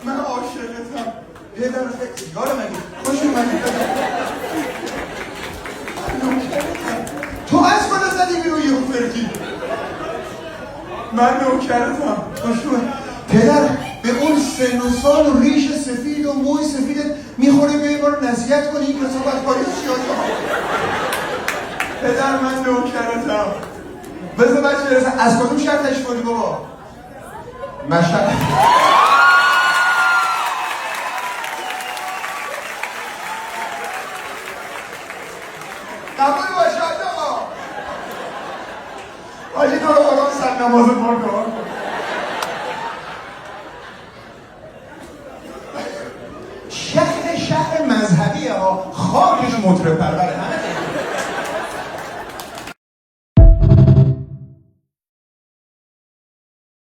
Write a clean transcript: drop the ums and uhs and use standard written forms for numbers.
من عاشقتم. پدر سیگار مگه خوش اومدی پدر. تو از کجا زدی بیرون یهو فرکی؟ من نوکرتم. خوش اومدی پدر. به اون سن و سال و ریش سفید و موی سفیدت میخوره بیایی ما رو نصیحت کنی این کسافت کاری چیاد. پدر من نوکرتم. بذار بچه برسن. از کدوم شرطش کنی بابا؟ مشهد. قبول باشه آقا. آجی تو رو قرآن سر نماز پار کن. شهر مذهبیه ها. خاکش مطرب پروره.